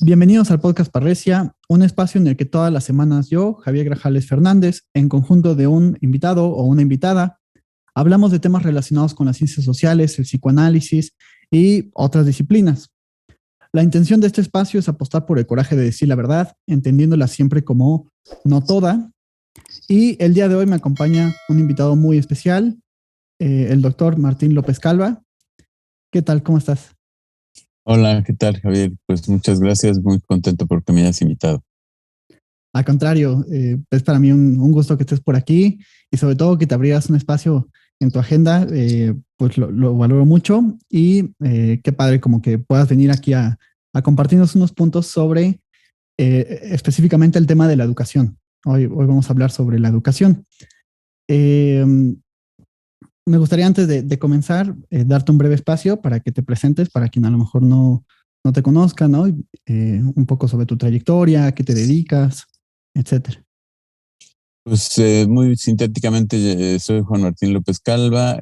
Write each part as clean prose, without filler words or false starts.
Bienvenidos al podcast Parresia, un espacio en el que todas las semanas yo, Javier Grajales Fernández, en conjunto de un invitado o una invitada, hablamos de temas relacionados con las ciencias sociales, el psicoanálisis y otras disciplinas. La intención de este espacio es apostar por el coraje de decir la verdad, entendiéndola siempre como no toda. Y el día de hoy me acompaña un invitado muy especial, el doctor Martín López Calva. ¿Qué tal? ¿Cómo estás? Hola, ¿qué tal, Javier? Pues muchas gracias, muy contento porque me hayas invitado. Al contrario, es para mí un gusto que estés por aquí y sobre todo que te abrieras un espacio en tu agenda, pues lo valoro mucho y qué padre como que puedas venir aquí a compartirnos unos puntos sobre específicamente el tema de la educación. Hoy vamos a hablar sobre la educación. Eh, Me gustaría antes de comenzar darte un breve espacio para que te presentes, para quien a lo mejor no te conozca, ¿no? Un poco sobre tu trayectoria, a qué te dedicas, etcétera. Pues muy sintéticamente, soy Juan Martín López Calva.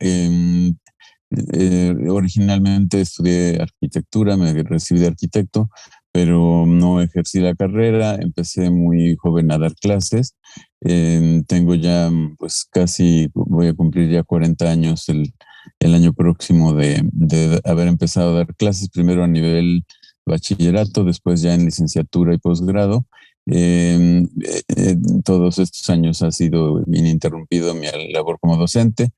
Originalmente estudié arquitectura, me recibí de arquitecto, pero no ejercí la carrera. Empecé muy joven a dar clases. Tengo ya, pues casi, voy a cumplir ya 40 años el año próximo de haber empezado a dar clases, primero a nivel bachillerato, después ya en licenciatura y posgrado. Todos estos años ha sido ininterrumpido mi labor como docente.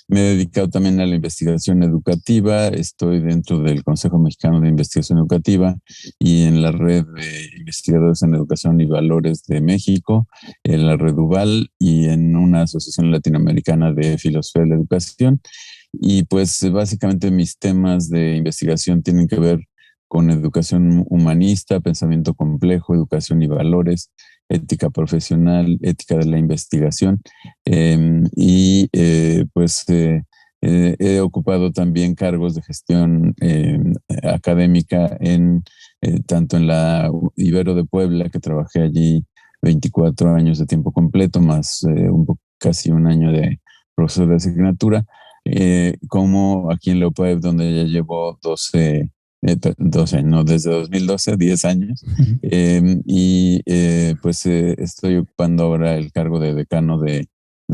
Me he dedicado también a la investigación educativa. Estoy dentro del Consejo Mexicano de Investigación Educativa y en la red de investigadores en educación y valores de México, en la red UVAL y en una asociación latinoamericana de filosofía de la educación. Y pues básicamente mis temas de investigación tienen que ver con educación humanista, pensamiento complejo, educación y valores, ética profesional, ética de la investigación. He ocupado también cargos de gestión académica tanto en la Ibero de Puebla, que trabajé allí 24 años de tiempo completo, más casi un año de profesor de asignatura, como aquí en la UPAEP, donde ya llevo 12 años, no, desde 2012, 10 años. Estoy ocupando ahora el cargo de decano de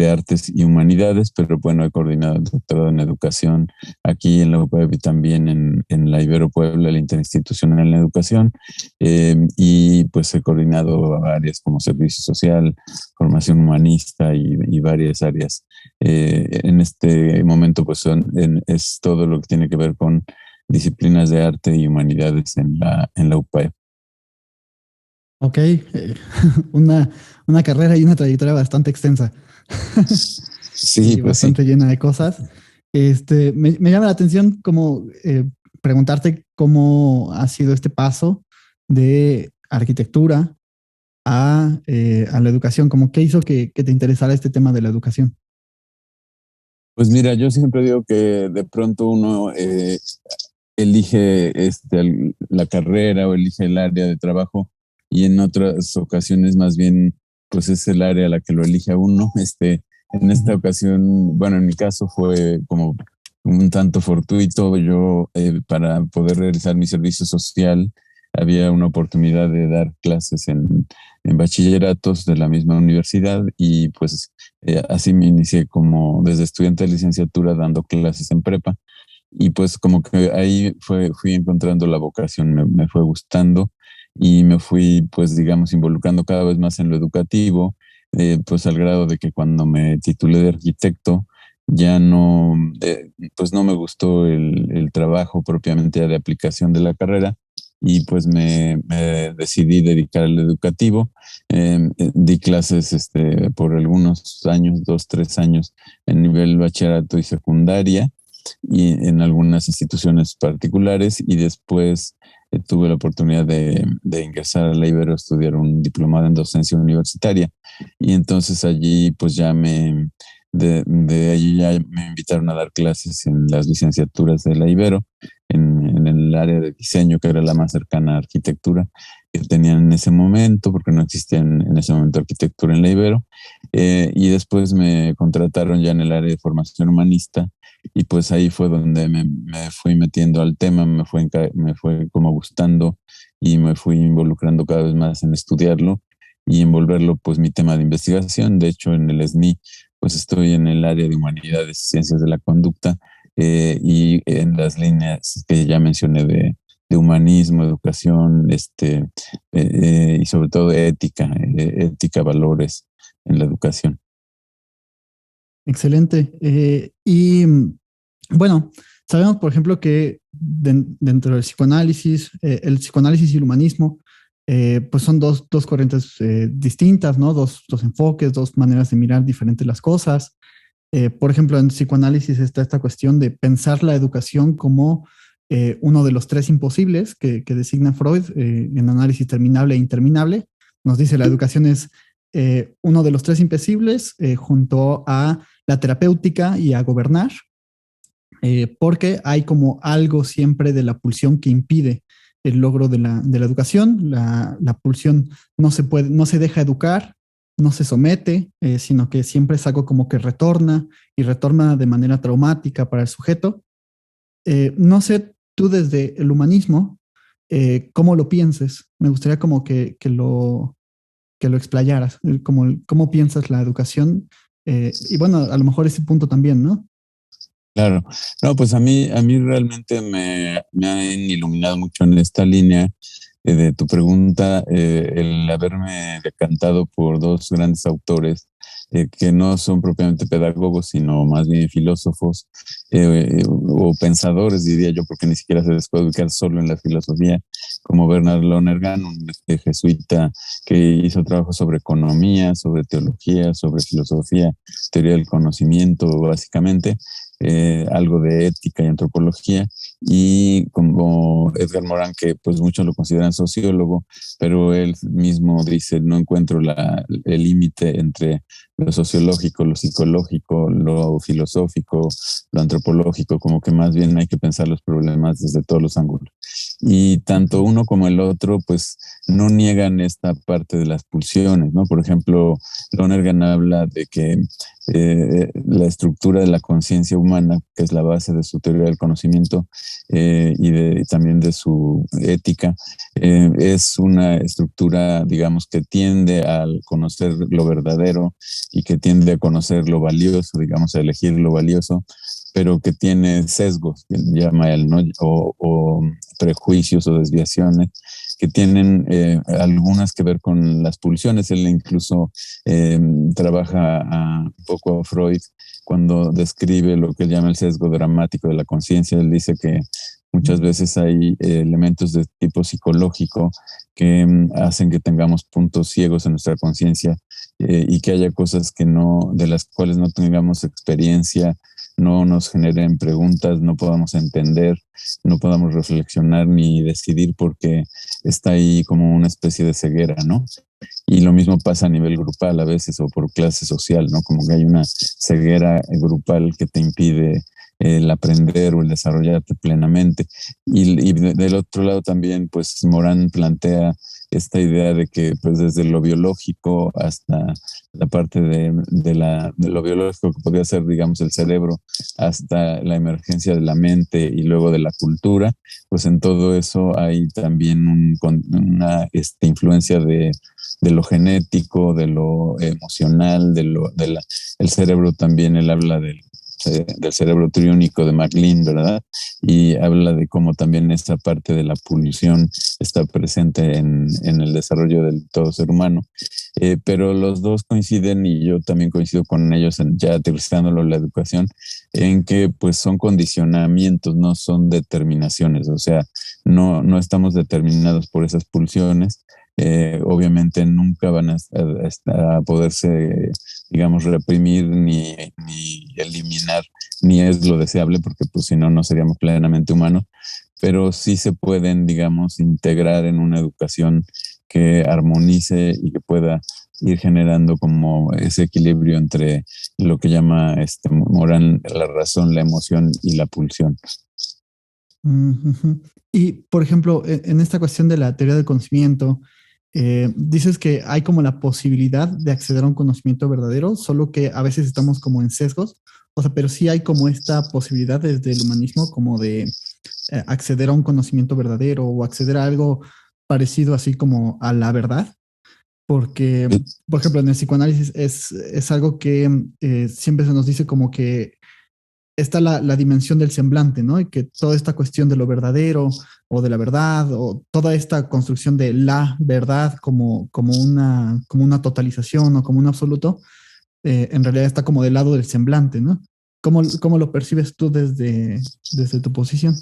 Artes y Humanidades, pero bueno, he coordinado el doctorado en Educación aquí en la UPAEP y también en la Ibero Puebla, el Interinstitucional en la Educación, y pues he coordinado áreas como Servicio Social, Formación Humanista y varias áreas. En este momento pues es todo lo que tiene que ver con disciplinas de arte y humanidades en la UPAEP. Ok, una carrera y una trayectoria bastante extensa Sí, y pues sí. bastante llena de cosas. Me llama la atención como preguntarte cómo ha sido este paso de arquitectura a la educación, como qué hizo que te interesara este tema de la educación. Pues mira, yo siempre digo que de pronto uno elige la carrera o elige el área de trabajo y en otras ocasiones más bien pues es el área a la que lo elige a uno. En esta ocasión, bueno, en mi caso fue como un tanto fortuito. Yo para poder realizar mi servicio social había una oportunidad de dar clases en bachilleratos de la misma universidad y pues así me inicié como desde estudiante de licenciatura dando clases en prepa. Y pues como que ahí fui encontrando la vocación, me fue gustando y me fui pues digamos involucrando cada vez más en lo educativo, pues al grado de que cuando me titulé de arquitecto ya no, pues no me gustó el trabajo propiamente de aplicación de la carrera y pues me decidí dedicar al educativo. Di clases por algunos años, 2, 3 años en nivel bachillerato y secundaria y en algunas instituciones particulares y después tuve la oportunidad de ingresar a la Ibero a estudiar un diplomado en docencia universitaria y entonces allí pues de allí ya me invitaron a dar clases en las licenciaturas de la Ibero en el área de diseño que era la más cercana a arquitectura que tenían en ese momento porque no existía en ese momento arquitectura en la Ibero, y después me contrataron ya en el área de formación humanista y pues ahí fue donde me fui metiendo al tema, me fue como gustando y me fui involucrando cada vez más en estudiarlo y envolverlo pues mi tema de investigación. De hecho, en el SNI pues estoy en el área de humanidades y ciencias de la conducta y en las líneas que ya mencioné de humanismo, educación, y sobre todo ética, valores en la educación. Excelente. Bueno, sabemos, por ejemplo, que dentro del psicoanálisis, el psicoanálisis y el humanismo, pues son dos corrientes distintas, ¿no? Dos enfoques, dos maneras de mirar diferentes las cosas. Por ejemplo, en psicoanálisis está esta cuestión de pensar la educación como uno de los tres imposibles que designa Freud en análisis terminable e interminable. Nos dice la educación es uno de los tres imposibles junto a la terapéutica y a gobernar, porque hay como algo siempre de la pulsión que impide el logro de la educación. La pulsión no se deja educar, no se somete, sino que siempre es algo como que retorna y retorna de manera traumática para el sujeto. No sé tú desde el humanismo, cómo lo pienses. Me gustaría como que lo explayaras, cómo piensas la educación. Y bueno, a lo mejor ese punto también, ¿no? Claro, no, pues a mí realmente me han iluminado mucho en esta línea de tu pregunta, el haberme decantado por dos grandes autores que no son propiamente pedagogos, sino más bien filósofos o pensadores, diría yo, porque ni siquiera se les puede ubicar solo en la filosofía, como Bernard Lonergan, un jesuita que hizo trabajo sobre economía, sobre teología, sobre filosofía, teoría del conocimiento, básicamente. Algo de ética y antropología, y como Edgar Morin, que pues muchos lo consideran sociólogo, pero él mismo dice, no encuentro el límite entre lo sociológico, lo psicológico, lo filosófico, lo antropológico, como que más bien hay que pensar los problemas desde todos los ángulos. Y tanto uno como el otro, pues no niegan esta parte de las pulsiones, ¿no? Por ejemplo, Lonergan habla de que la estructura de la conciencia humana, que es la base de su teoría del conocimiento también de su ética, es una estructura, digamos, que tiende a conocer lo verdadero y que tiende a conocer lo valioso, digamos, a elegir lo valioso, pero que tiene sesgos, que llama él, ¿no? O prejuicios o desviaciones que tienen algunas que ver con las pulsiones. Él incluso trabaja un poco a Freud cuando describe lo que él llama el sesgo dramático de la conciencia. Él dice que muchas veces hay elementos de tipo psicológico que hacen que tengamos puntos ciegos en nuestra conciencia y que haya cosas de las cuales no tengamos experiencia, no nos generen preguntas, no podamos entender, no podamos reflexionar ni decidir porque está ahí como una especie de ceguera, ¿no? Y lo mismo pasa a nivel grupal a veces o por clase social, ¿no? Como que hay una ceguera grupal que te impide el aprender o el desarrollarte plenamente. Y del otro lado también, pues Morán plantea esta idea de que pues desde lo biológico hasta la parte de lo biológico que podría ser, digamos, el cerebro, hasta la emergencia de la mente y luego de la cultura, pues en todo eso hay también una influencia de lo genético, de lo emocional, el cerebro también. Él habla del cerebro triúnico de MacLean, ¿verdad? Y habla de cómo también esta parte de la pulsión está presente en el desarrollo del todo ser humano. Pero los dos coinciden, y yo también coincido con ellos, ya aterrizándolo en la educación, en que pues son condicionamientos, no son determinaciones. O sea, no estamos determinados por esas pulsiones. Obviamente nunca van a poderse, digamos, reprimir ni eliminar, ni es lo deseable, porque pues si no, no seríamos plenamente humanos, pero sí se pueden, digamos, integrar en una educación que armonice y que pueda ir generando como ese equilibrio entre lo que llama Morán la razón, la emoción y la pulsión. Uh-huh. Y, por ejemplo, en esta cuestión de la teoría del conocimiento, dices que hay como la posibilidad de acceder a un conocimiento verdadero, solo que a veces estamos como en sesgos, o sea, pero sí hay como esta posibilidad desde el humanismo como de acceder a un conocimiento verdadero o acceder a algo, parecido así como a la verdad, porque, por ejemplo, en el psicoanálisis es algo que siempre se nos dice como que está la dimensión del semblante, ¿no? Y que toda esta cuestión de lo verdadero o de la verdad o toda esta construcción de la verdad como una totalización o como un absoluto, en realidad está como del lado del semblante, ¿no? ¿Cómo lo percibes tú desde tu posición?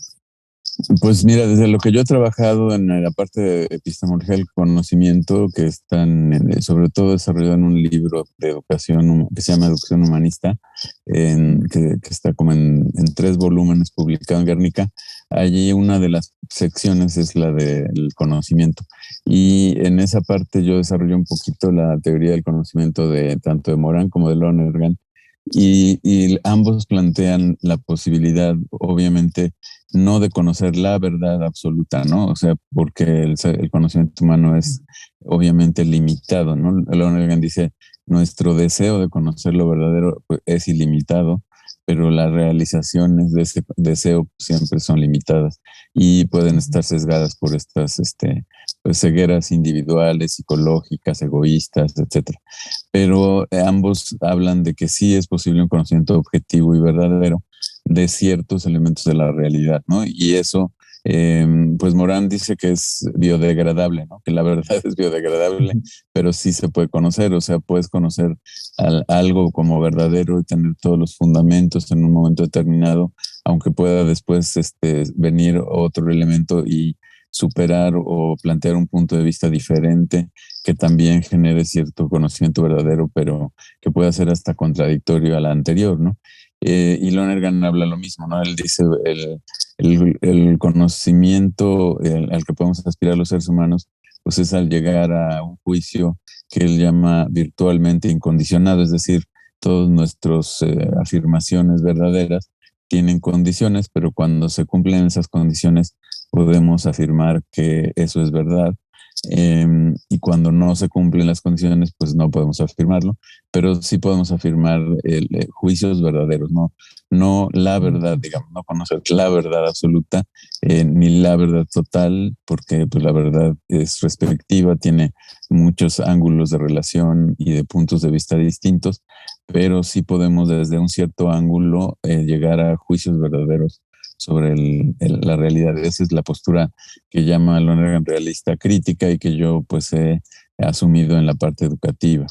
Pues mira, desde lo que yo he trabajado en la parte de epistemología del conocimiento, que están sobre todo desarrollado en un libro de educación que se llama Educación Humanista, que está como en 3 volúmenes publicado en Guernica. Allí una de las secciones es la del conocimiento. Y en esa parte yo desarrollo un poquito la teoría del conocimiento de tanto de Morán como de Lonergan. Y ambos plantean la posibilidad, obviamente, no de conocer la verdad absoluta, ¿no? O sea, porque el conocimiento humano es obviamente limitado, ¿no? Lonergan dice, nuestro deseo de conocer lo verdadero pues, es ilimitado, pero las realizaciones de ese deseo siempre son limitadas y pueden estar sesgadas por estas pues, cegueras individuales, psicológicas, egoístas, etcétera. Pero ambos hablan de que sí es posible un conocimiento objetivo y verdadero de ciertos elementos de la realidad, ¿no? Y eso, pues Morán dice que es biodegradable, ¿no? Que la verdad es biodegradable, pero sí se puede conocer, o sea, puedes conocer algo como verdadero y tener todos los fundamentos en un momento determinado, aunque pueda después venir otro elemento y superar o plantear un punto de vista diferente que también genere cierto conocimiento verdadero, pero que pueda ser hasta contradictorio al anterior, ¿no? Y Lonergan habla lo mismo, ¿no? Él dice el conocimiento al que podemos aspirar los seres humanos, pues es al llegar a un juicio que él llama virtualmente incondicionado, es decir, todas nuestras afirmaciones verdaderas tienen condiciones, pero cuando se cumplen esas condiciones podemos afirmar que eso es verdad. Y cuando no se cumplen las condiciones, pues no podemos afirmarlo, pero sí podemos afirmar juicios verdaderos, no la verdad, digamos, no conocer la verdad absoluta, ni la verdad total, porque pues, la verdad es respectiva, tiene muchos ángulos de relación y de puntos de vista distintos, pero sí podemos desde un cierto ángulo llegar a juicios verdaderos sobre la realidad. Esa es la postura que llama Lonergan realista crítica y que yo pues he asumido en la parte educativa.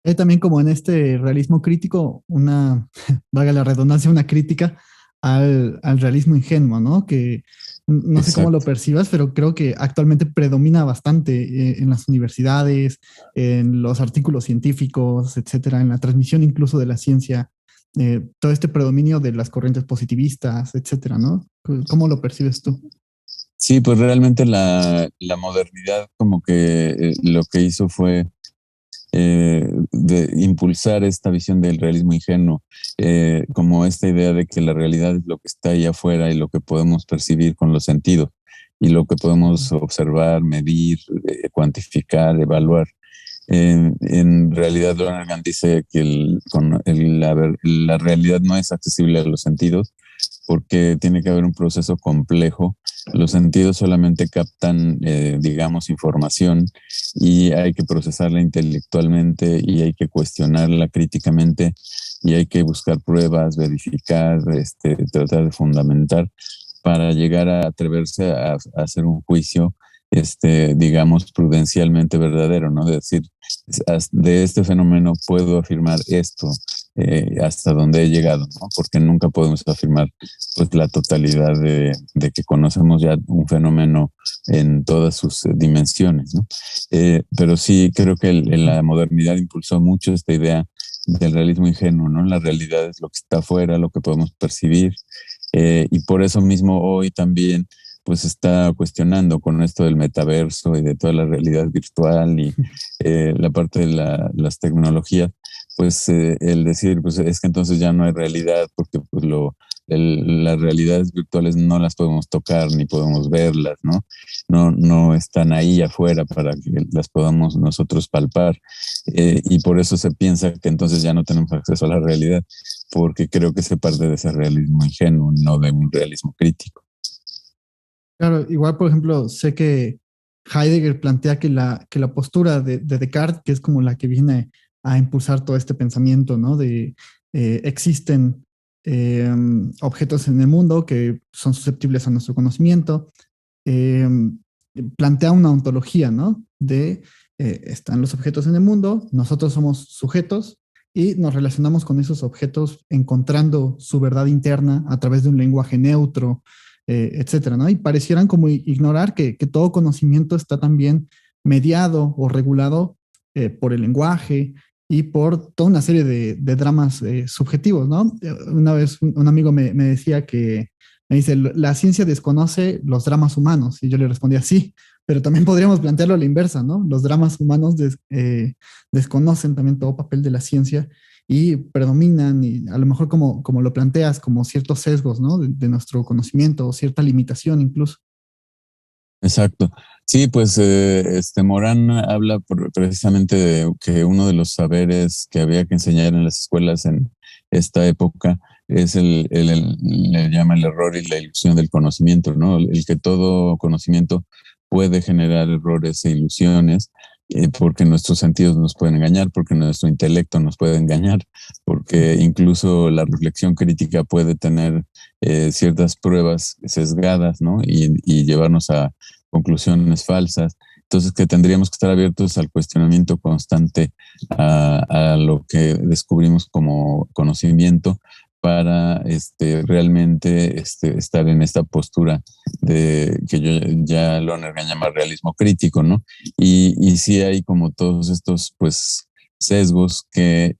Hay también como en este realismo crítico, valga la redundancia, una crítica al realismo ingenuo, ¿no? Que no sé cómo lo Exacto. percibas, pero creo que actualmente predomina bastante en las universidades, en los artículos científicos, etcétera, en la transmisión incluso de la ciencia, todo este predominio de las corrientes positivistas, etcétera, ¿no? ¿Cómo lo percibes tú? Sí, pues realmente la modernidad como que lo que hizo fue de impulsar esta visión del realismo ingenuo, como esta idea de que la realidad es lo que está ahí afuera y lo que podemos percibir con los sentidos y lo que podemos observar, medir, cuantificar, evaluar. En realidad, Lonergan dice que la realidad no es accesible a los sentidos porque tiene que haber un proceso complejo. Los sentidos solamente captan, digamos, información y hay que procesarla intelectualmente y hay que cuestionarla críticamente y hay que buscar pruebas, verificar, tratar de fundamentar para llegar a atreverse a hacer un juicio digamos, prudencialmente verdadero, ¿no? De decir, de este fenómeno puedo afirmar esto hasta donde he llegado, ¿no? Porque nunca podemos afirmar pues la totalidad de que conocemos ya un fenómeno en todas sus dimensiones, ¿no? Pero sí creo que la modernidad impulsó mucho esta idea del realismo ingenuo, ¿no? La realidad es lo que está afuera, lo que podemos percibir, y por eso mismo hoy también pues está cuestionando con esto del metaverso y de toda la realidad virtual y la parte de las tecnologías, pues el decir, pues es que entonces ya no hay realidad porque pues las realidades virtuales no las podemos tocar ni podemos verlas, ¿no? No están ahí afuera para que las podamos nosotros palpar. Y por eso se piensa que entonces ya no tenemos acceso a la realidad, porque creo que se parte de ese realismo ingenuo, no de un realismo crítico. Claro, igual, por ejemplo, sé que Heidegger plantea que la postura de Descartes, que es como la que viene a impulsar todo este pensamiento, ¿no? De existen objetos en el mundo que son susceptibles a nuestro conocimiento, eh, plantea una ontología, ¿no? De están los objetos en el mundo, nosotros somos sujetos y nos relacionamos con esos objetos encontrando su verdad interna a través de un lenguaje neutro, etcétera, ¿no? Y parecieran como ignorar que todo conocimiento está también mediado o regulado por el lenguaje y por toda una serie de dramas subjetivos, ¿no? Una vez un amigo me decía que me dice, la ciencia desconoce los dramas humanos. Y yo le respondía, sí, pero también podríamos plantearlo a la inversa, ¿no? Los dramas humanos desconocen también todo papel de la ciencia y predominan, y a lo mejor como lo planteas, como ciertos sesgos, ¿no? De nuestro conocimiento o cierta limitación incluso. Exacto. Sí, pues Morán habla precisamente de que uno de los saberes que había que enseñar en las escuelas en esta época es le llama el error y la ilusión del conocimiento, ¿no? El que todo conocimiento puede generar errores e ilusiones, porque nuestros sentidos nos pueden engañar, porque nuestro intelecto nos puede engañar, porque incluso la reflexión crítica puede tener ciertas pruebas sesgadas, ¿no? Y llevarnos a conclusiones falsas. Entonces, que tendríamos que estar abiertos al cuestionamiento constante a lo que descubrimos como conocimiento para realmente estar en esta postura de que yo ya Lonergan llama realismo crítico, ¿no? Y sí hay como todos estos, pues, sesgos que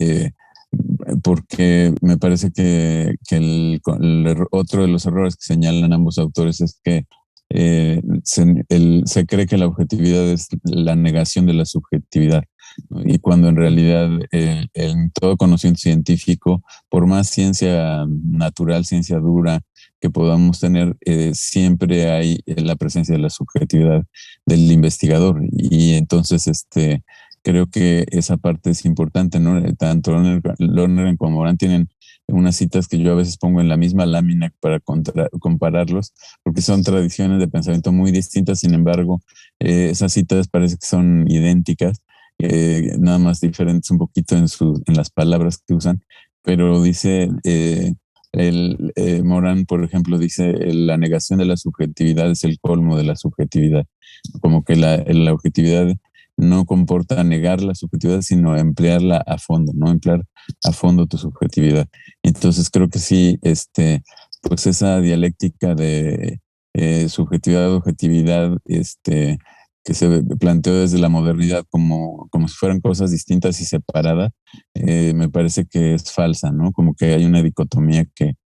porque me parece que otro de los errores que señalan ambos autores es que se cree que la objetividad es la negación de la subjetividad, ¿no? Y cuando en realidad en todo conocimiento científico, por más ciencia natural, ciencia dura que podamos tener, siempre hay la presencia de la subjetividad del investigador. Y entonces, creo que esa parte es importante, ¿no? Tanto Lerner como Morán tienen unas citas que yo a veces pongo en la misma lámina para compararlos, porque son tradiciones de pensamiento muy distintas. Sin embargo, esas citas parece que son idénticas, nada más diferentes un poquito en las palabras que usan, pero dice, Morán, por ejemplo, dice, la negación de la subjetividad es el colmo de la subjetividad, como que la objetividad no comporta negar la subjetividad, sino emplearla a fondo, ¿no? Emplear a fondo tu subjetividad. Entonces creo que sí, pues esa dialéctica de subjetividad, objetividad, que se planteó desde la modernidad como si fueran cosas distintas y separadas, me parece que es falsa, ¿no? Como que hay una dicotomía que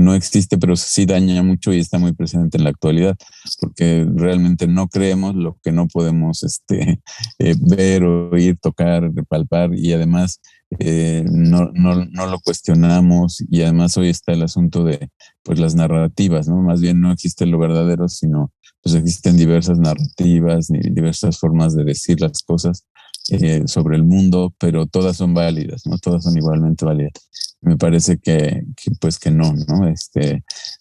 no existe, pero sí daña mucho y está muy presente en la actualidad, porque realmente no creemos lo que no podemos ver, oír, tocar, palpar, y además no lo cuestionamos, y además hoy está el asunto de pues las narrativas, ¿no? Más bien no existe lo verdadero, sino pues existen diversas narrativas, diversas formas de decir las cosas sobre el mundo, pero todas son válidas, ¿no? Todas son igualmente válidas. Me parece pues que no, ¿no?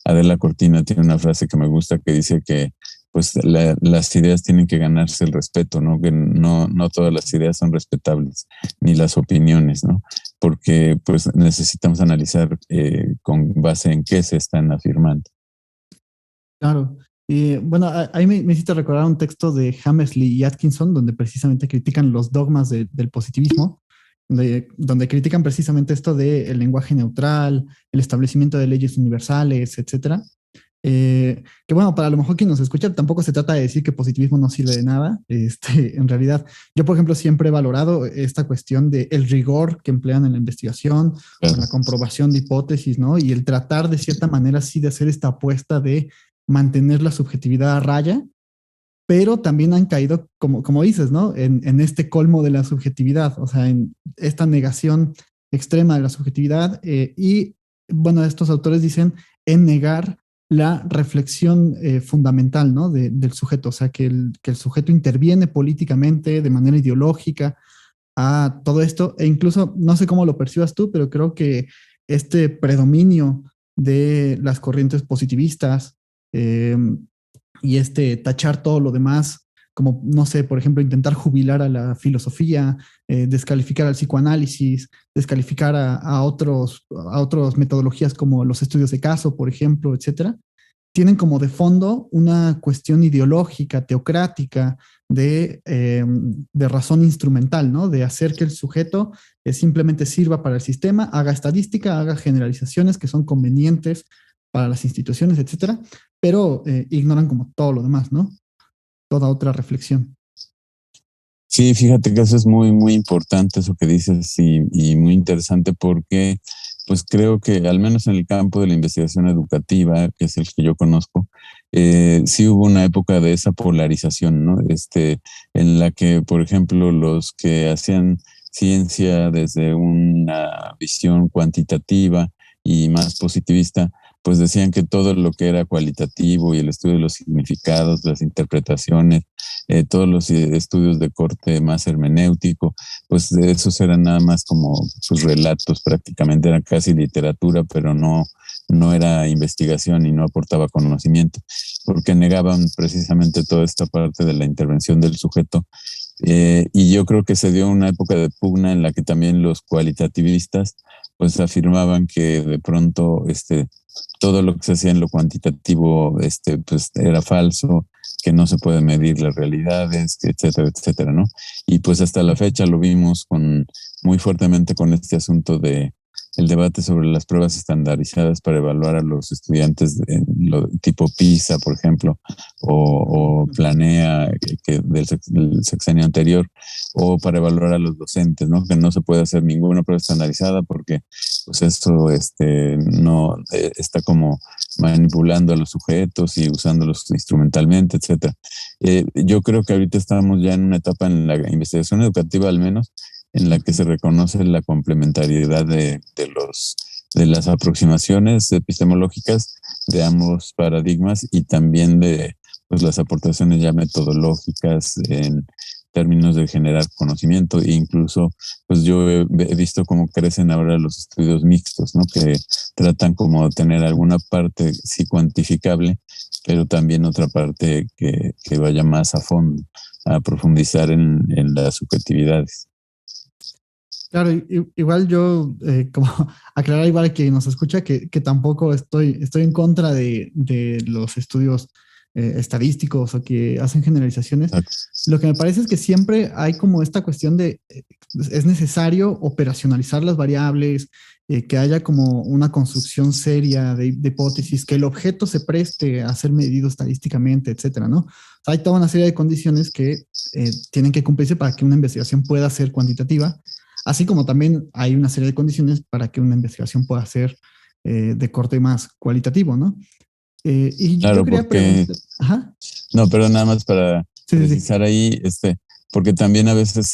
Adela Cortina tiene una frase que me gusta que dice que pues las ideas tienen que ganarse el respeto, ¿no? Que no todas las ideas son respetables, ni las opiniones, ¿no? Porque pues necesitamos analizar con base en qué se están afirmando. Claro. Y bueno, ahí me hiciste recordar un texto de Hammersley y Atkinson, donde precisamente critican los dogmas del positivismo, donde critican precisamente esto del lenguaje neutral, el establecimiento de leyes universales, etcétera. Que bueno, para lo mejor quien nos escucha, tampoco se trata de decir que positivismo no sirve de nada. En realidad, yo, por ejemplo, siempre he valorado esta cuestión de el rigor que emplean en la investigación, en la comprobación de hipótesis, ¿no? Y el tratar de cierta manera sí de hacer esta apuesta de mantener la subjetividad a raya, pero también han caído, como dices, ¿no? En este colmo de la subjetividad, o sea, en esta negación extrema de la subjetividad. Y bueno, estos autores dicen en negar la reflexión fundamental, ¿no? Del sujeto, o sea, que el sujeto interviene políticamente de manera ideológica a todo esto, e incluso, no sé cómo lo percibas tú, pero creo que este predominio de las corrientes positivistas, eh, y tachar todo lo demás como, no sé, por ejemplo, intentar jubilar a la filosofía, descalificar al psicoanálisis, descalificar a otras metodologías como los estudios de caso, por ejemplo, etcétera, tienen como de fondo una cuestión ideológica, teocrática, de razón instrumental, ¿no? De hacer que el sujeto simplemente sirva para el sistema, haga estadística, haga generalizaciones que son convenientes para las instituciones, etcétera, pero ignoran como todo lo demás, ¿no? Toda otra reflexión. Sí, fíjate que eso es muy, muy importante, eso que dices, y muy interesante porque, pues creo que al menos en el campo de la investigación educativa, que es el que yo conozco, sí hubo una época de esa polarización, ¿no? En la que, por ejemplo, los que hacían ciencia desde una visión cuantitativa y más positivista, pues decían que todo lo que era cualitativo y el estudio de los significados, las interpretaciones, todos los estudios de corte más hermenéutico, pues de esos eran nada más como sus relatos, prácticamente eran casi literatura, pero no era investigación y no aportaba conocimiento, porque negaban precisamente toda esta parte de la intervención del sujeto. Y yo creo que se dio una época de pugna en la que también los cualitativistas pues afirmaban que de pronto todo lo que se hacía en lo cuantitativo pues era falso, que no se puede medir las realidades, etcétera, etcétera, ¿no? Y pues hasta la fecha lo vimos muy fuertemente con este asunto de el debate sobre las pruebas estandarizadas para evaluar a los estudiantes tipo PISA, por ejemplo, o Planea del sexenio anterior, o para evaluar a los docentes, ¿no? Que no se puede hacer ninguna prueba estandarizada porque pues eso no está como manipulando a los sujetos y usándolos instrumentalmente, etcétera. Yo creo que ahorita estamos ya en una etapa en la investigación educativa, al menos, en la que se reconoce la complementariedad de las aproximaciones epistemológicas de ambos paradigmas y también de pues, las aportaciones ya metodológicas en términos de generar conocimiento e incluso pues yo he visto cómo crecen ahora los estudios mixtos, ¿no? Que tratan como de tener alguna parte sí cuantificable, pero también otra parte que vaya más a fondo, a profundizar en las subjetividades. Claro, igual yo, como aclarar igual a quien nos escucha, que tampoco estoy en contra de los estudios estadísticos o que hacen generalizaciones. Lo que me parece es que siempre hay como esta cuestión de, es necesario operacionalizar las variables, que haya como una construcción seria de hipótesis, que el objeto se preste a ser medido estadísticamente, etcétera, ¿no? O sea, hay toda una serie de condiciones que tienen que cumplirse para que una investigación pueda ser cuantitativa, así como también hay una serie de condiciones para que una investigación pueda ser de corte más cualitativo, ¿no? Y yo Claro, quería porque, preguntar, ajá, no, pero nada más para sí, sí, sí, precisar ahí, porque también a veces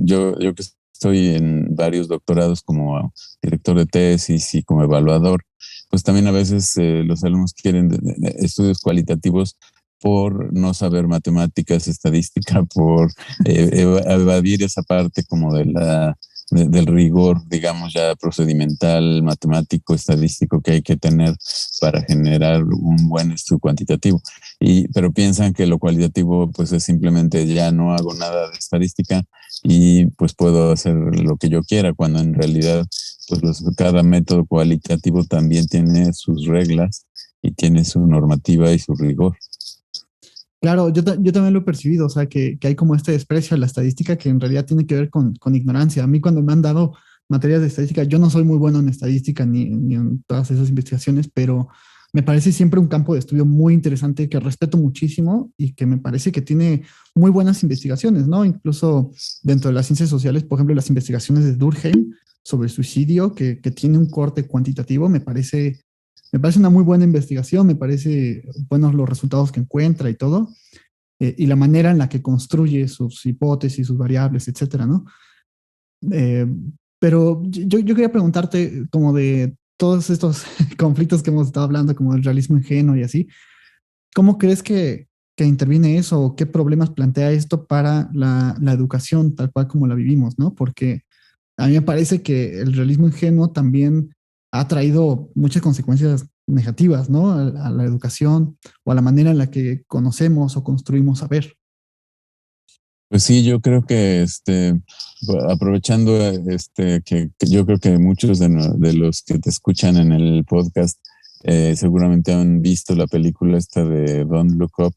yo que estoy en varios doctorados como director de tesis y como evaluador, pues también a veces los alumnos quieren estudios cualitativos por no saber matemáticas, estadística, por evadir esa parte como del rigor, digamos, ya procedimental, matemático, estadístico que hay que tener para generar un buen estudio cuantitativo. Pero piensan que lo cualitativo pues es simplemente ya no hago nada de estadística y pues puedo hacer lo que yo quiera, cuando en realidad pues cada método cualitativo también tiene sus reglas y tiene su normativa y su rigor. claro, yo también lo he percibido, o sea, que hay como este desprecio a la estadística que en realidad tiene que ver con ignorancia. A mí cuando me han dado materias de estadística, yo no soy muy bueno en estadística ni en todas esas investigaciones, pero me parece siempre un campo de estudio muy interesante que respeto muchísimo y que me parece que tiene muy buenas investigaciones, ¿no? Incluso dentro de las ciencias sociales, por ejemplo, las investigaciones de Durkheim sobre suicidio, que tiene un corte cuantitativo, me parece una muy buena investigación, me parece buenos los resultados que encuentra y todo, y la manera en la que construye sus hipótesis, sus variables, etcétera, ¿no? Eh, pero yo quería preguntarte como de todos estos conflictos que hemos estado hablando, como el realismo ingenuo y así, ¿cómo crees que interviene eso o qué problemas plantea esto para la educación tal cual como la vivimos, ¿no? Porque a mí me parece que el realismo ingenuo también ha traído muchas consecuencias negativas, ¿no? A la educación o a la manera en la que conocemos o construimos saber. Pues sí, yo creo que aprovechando que yo creo que muchos de los que te escuchan en el podcast seguramente han visto la película esta de Don't Look Up.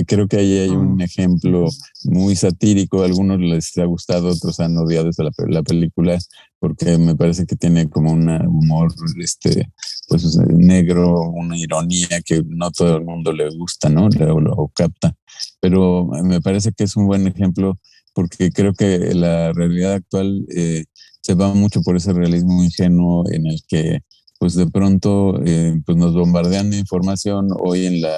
Creo que ahí hay un Oh, ejemplo ujú. muy satírico. A algunos les ha gustado, otros han odiado la película porque me parece que tiene como un humor pues negro, una ironía que no todo el mundo le gusta, ¿no? Lo capta, pero me parece que es un buen ejemplo porque creo que la realidad actual se va mucho por ese realismo ingenuo en el que pues de pronto pues nos bombardean de información. Hoy en la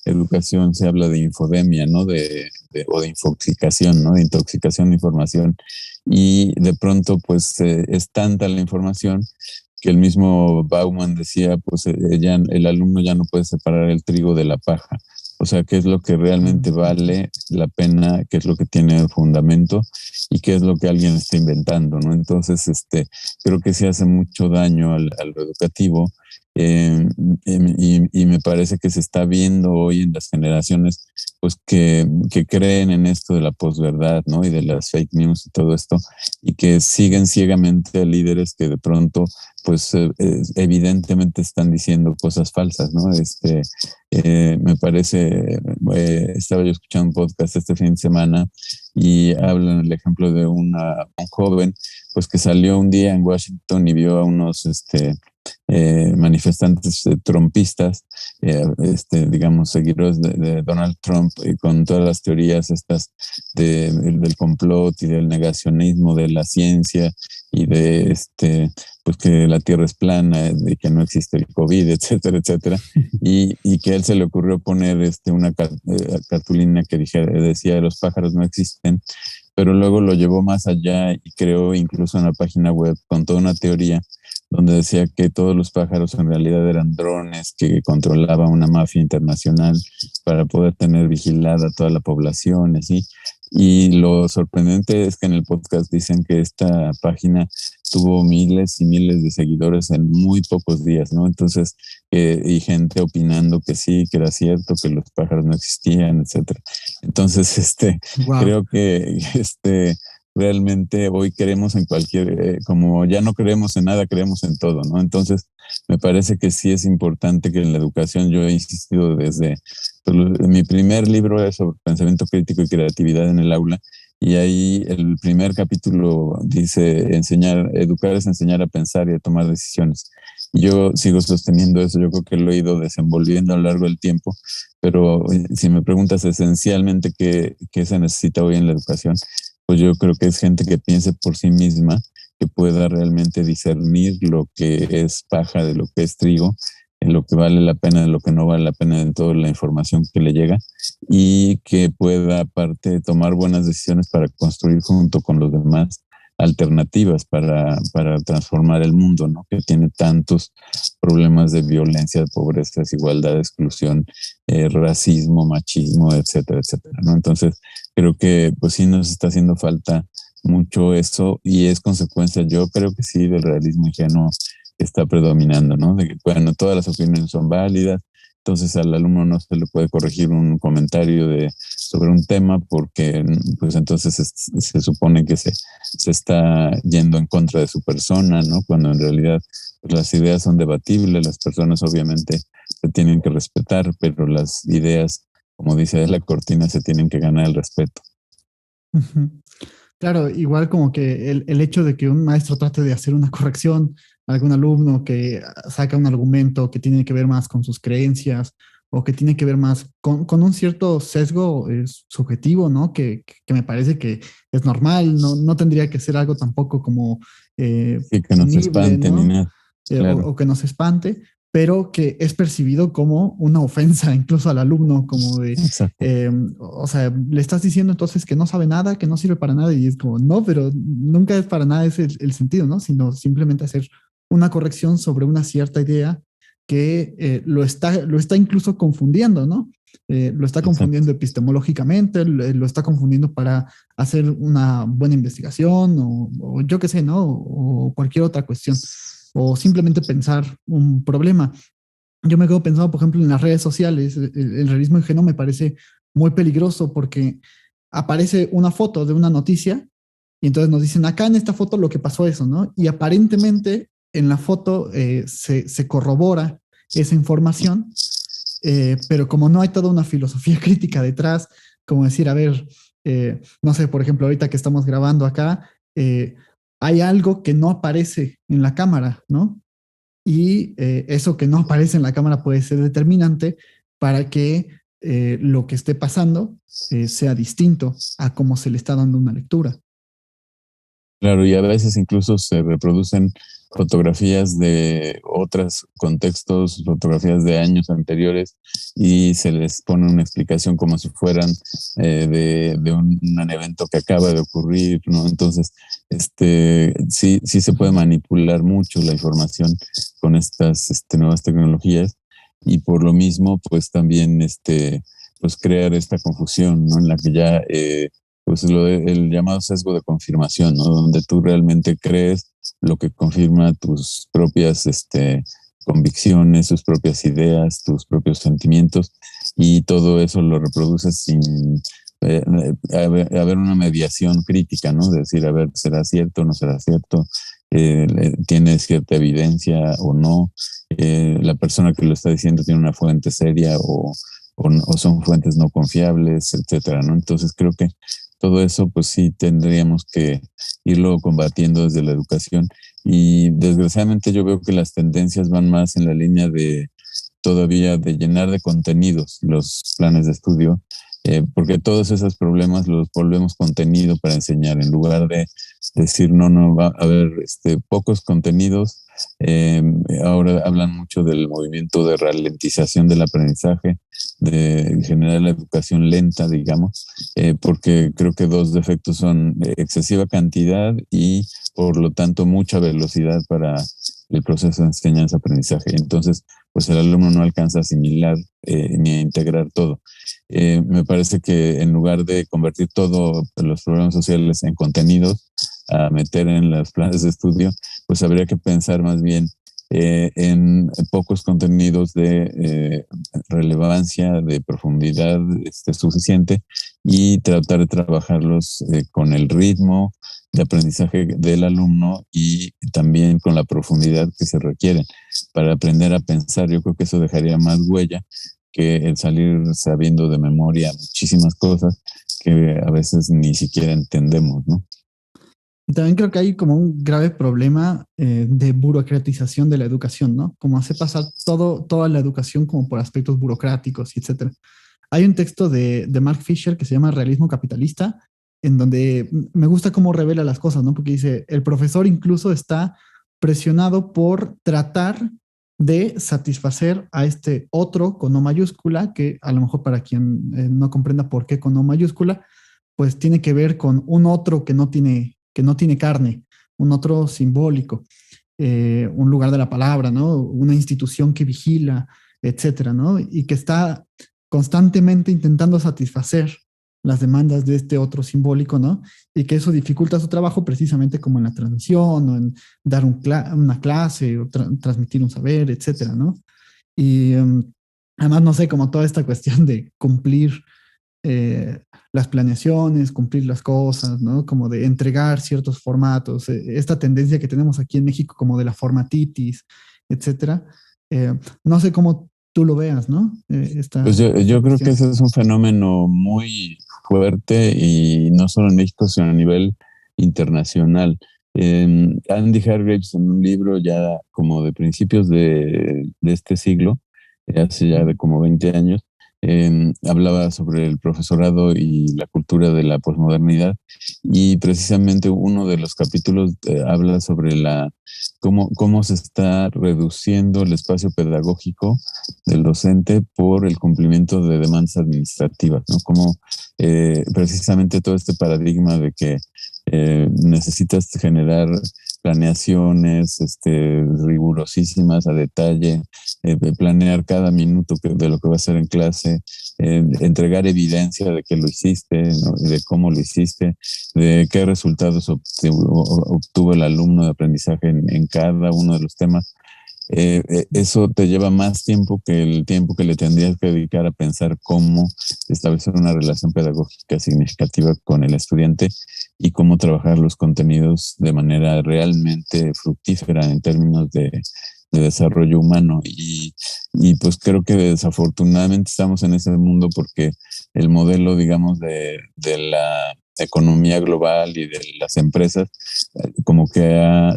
educación se habla de infodemia, ¿no? O de infoxicación, ¿no? De intoxicación de información. Y de pronto pues es tanta la información que el mismo Bauman decía, pues el alumno ya no puede separar el trigo de la paja. O sea, qué es lo que realmente Ujú. vale la pena, qué es lo que tiene fundamento y qué es lo que alguien está inventando, ¿no? Entonces, creo que se hace mucho daño a lo educativo eh, y me parece que se está viendo hoy en las generaciones, pues que creen en esto de la posverdad, ¿no? Y de las fake news y todo esto, y que siguen ciegamente a líderes que de pronto, pues evidentemente están diciendo cosas falsas, ¿no? Me parece, estaba yo escuchando un podcast este fin de semana y hablan el ejemplo de un joven, pues que salió un día en Washington y vio a unos manifestantes trumpistas, digamos, seguidores de Donald Trump, y con todas las teorías estas del complot y del negacionismo de la ciencia y de pues que la Tierra es plana, de que no existe el COVID, etcétera, etcétera, y que a él se le ocurrió poner una cartulina que decía los pájaros no existen, pero luego lo llevó más allá y creó incluso una página web con toda una teoría donde decía que todos los pájaros en realidad eran drones que controlaba una mafia internacional para poder tener vigilada toda la población, así. Y lo sorprendente es que en el podcast dicen que esta página tuvo miles y miles de seguidores en muy pocos días, ¿no? Entonces, y gente opinando que sí, que era cierto, que los pájaros no existían, etcétera. Entonces, Wow. creo que realmente hoy creemos en como ya no creemos en nada, creemos en todo, ¿no? Entonces, me parece que sí es importante que en la educación, yo he insistido desde pues, mi primer libro es sobre pensamiento crítico y creatividad en el aula, y ahí el primer capítulo dice educar es enseñar a pensar y a tomar decisiones. Yo sigo sosteniendo eso, yo creo que lo he ido desenvolviendo a lo largo del tiempo, pero si me preguntas esencialmente qué se necesita hoy en la educación, pues yo creo que es gente que piense por sí misma, que pueda realmente discernir lo que es paja de lo que es trigo, en lo que vale la pena de lo que no vale la pena en toda la información que le llega, y que pueda aparte tomar buenas decisiones para construir junto con los demás alternativas para transformar el mundo, ¿no? Que tiene tantos problemas de violencia, de pobreza, desigualdad, exclusión, racismo, machismo, etcétera, etcétera, ¿no? Entonces, creo que pues sí nos está haciendo falta mucho eso y es consecuencia, yo creo que sí, del realismo ingenuo que está predominando, ¿no? De que, bueno, todas las opiniones son válidas, entonces al alumno no se le puede corregir un comentario sobre un tema porque pues entonces se supone que se está yendo en contra de su persona, ¿no? Cuando en realidad pues, las ideas son debatibles, las personas obviamente se tienen que respetar, pero las ideas, como dice la cortina, se tienen que ganar el respeto. Ujú. Claro, igual como que el hecho de que un maestro trate de hacer una corrección a algún alumno que saca un argumento que tiene que ver más con sus creencias o que tiene que ver más con un cierto sesgo subjetivo, ¿no? Que me parece que es normal, no, no tendría que ser algo tampoco como Sí, que no se punible, espanten ni ¿no? nada, claro. O que nos espante, pero que es percibido como una ofensa incluso al alumno, como de, Exacto, o sea, le estás diciendo entonces que no sabe nada, que no sirve para nada, y es como, no, pero nunca es para nada ese el sentido, ¿no? Sino simplemente hacer una corrección sobre una cierta idea que lo está incluso confundiendo, ¿no? Lo está exacto. confundiendo epistemológicamente, lo está confundiendo para hacer una buena investigación o yo qué sé, ¿no? O cualquier otra cuestión o simplemente pensar un problema. Yo me quedo pensando, por ejemplo, en las redes sociales. El realismo ingenuo me parece muy peligroso porque aparece una foto de una noticia y entonces nos dicen, acá en esta foto lo que pasó eso, ¿no? Y aparentemente en la foto se corrobora esa información, pero como no hay toda una filosofía crítica detrás, como decir, a ver, no sé, por ejemplo, ahorita que estamos grabando acá, hay algo que no aparece en la cámara, ¿no? Y eso que no aparece en la cámara puede ser determinante para que lo que esté pasando sea distinto a cómo se le está dando una lectura. Claro, y a veces incluso se reproducen fotografías de otros contextos, fotografías de años anteriores, y se les pone una explicación como si fueran de un evento que acaba de ocurrir, ¿no? Entonces, sí se puede manipular mucho la información con estas nuevas tecnologías, y por lo mismo, pues también pues crear esta confusión, ¿no? En la que ya pues el llamado sesgo de confirmación, ¿no? Donde tú realmente crees lo que confirma tus propias convicciones, tus propias ideas, tus propios sentimientos, y todo eso lo reproduces sin haber una mediación crítica, ¿no? De decir, a ver, ¿será cierto o no será cierto? ¿Tiene cierta evidencia o no? ¿La persona que lo está diciendo tiene una fuente seria o son fuentes no confiables, etcétera, ¿no? Entonces creo que todo eso, pues sí, tendríamos que irlo combatiendo desde la educación. Y desgraciadamente yo veo que las tendencias van más en la línea de todavía de llenar de contenidos los planes de estudio, porque todos esos problemas los volvemos contenido para enseñar, en lugar de decir, no, va a haber pocos contenidos. Eh, Ahora hablan mucho del movimiento de ralentización del aprendizaje, de generar la educación lenta, digamos, porque creo que dos defectos son excesiva cantidad y por lo tanto mucha velocidad para el proceso de enseñanza-aprendizaje. Entonces, pues el alumno no alcanza a asimilar ni a integrar todo. Me parece que en lugar de convertir todos los problemas sociales en contenidos a meter en los planes de estudio, pues habría que pensar más bien en pocos contenidos de relevancia, de profundidad suficiente, y tratar de trabajarlos con el ritmo de aprendizaje del alumno y también con la profundidad que se requiere para aprender a pensar. Yo creo que eso dejaría más huella que el salir sabiendo de memoria muchísimas cosas que a veces ni siquiera entendemos, ¿no? Y también creo que hay como un grave problema de burocratización de la educación, ¿no? Como hace pasar toda la educación como por aspectos burocráticos, y etcétera. Hay un texto de Mark Fisher que se llama Realismo Capitalista, en donde me gusta cómo revela las cosas, ¿no? Porque dice, el profesor incluso está presionado por tratar de satisfacer a este otro con O mayúscula, que a lo mejor para quien no comprenda por qué con O mayúscula, pues tiene que ver con un otro que no tiene carne, un otro simbólico, un lugar de la palabra, ¿no? Una institución que vigila, etcétera, ¿no? Y que está constantemente intentando satisfacer las demandas de este otro simbólico, ¿no? Y que eso dificulta su trabajo precisamente como en la transmisión o en dar una clase o transmitir un saber, etcétera, ¿no? Y además, no sé, como toda esta cuestión de cumplir las planeaciones, cumplir las cosas, ¿no? Como de entregar ciertos formatos, esta tendencia que tenemos aquí en México como de la formatitis, etcétera. No sé cómo tú lo veas, ¿no? Pues Esta yo creo que cuestión. ese es un fenómeno muy fuerte, y no solo en México, sino a nivel internacional. Andy Hargreaves, en un libro ya como de principios de este siglo, hace ya de como 20 años, hablaba sobre el profesorado y la cultura de la posmodernidad, y precisamente uno de los capítulos habla sobre cómo se está reduciendo el espacio pedagógico del docente por el cumplimiento de demandas administrativas, ¿no? Como precisamente todo este paradigma de que necesitas generar planeaciones rigurosísimas a detalle, planear cada minuto de lo que va a hacer en clase, entregar evidencia de que lo hiciste, ¿no? De cómo lo hiciste, de qué resultados obtuvo el alumno de aprendizaje en cada uno de los temas. eso te lleva más tiempo que el tiempo que le tendrías que dedicar a pensar cómo establecer una relación pedagógica significativa con el estudiante y cómo trabajar los contenidos de manera realmente fructífera en términos de desarrollo humano. Y pues creo que desafortunadamente estamos en ese mundo porque el modelo, digamos, de la economía global y de las empresas, como que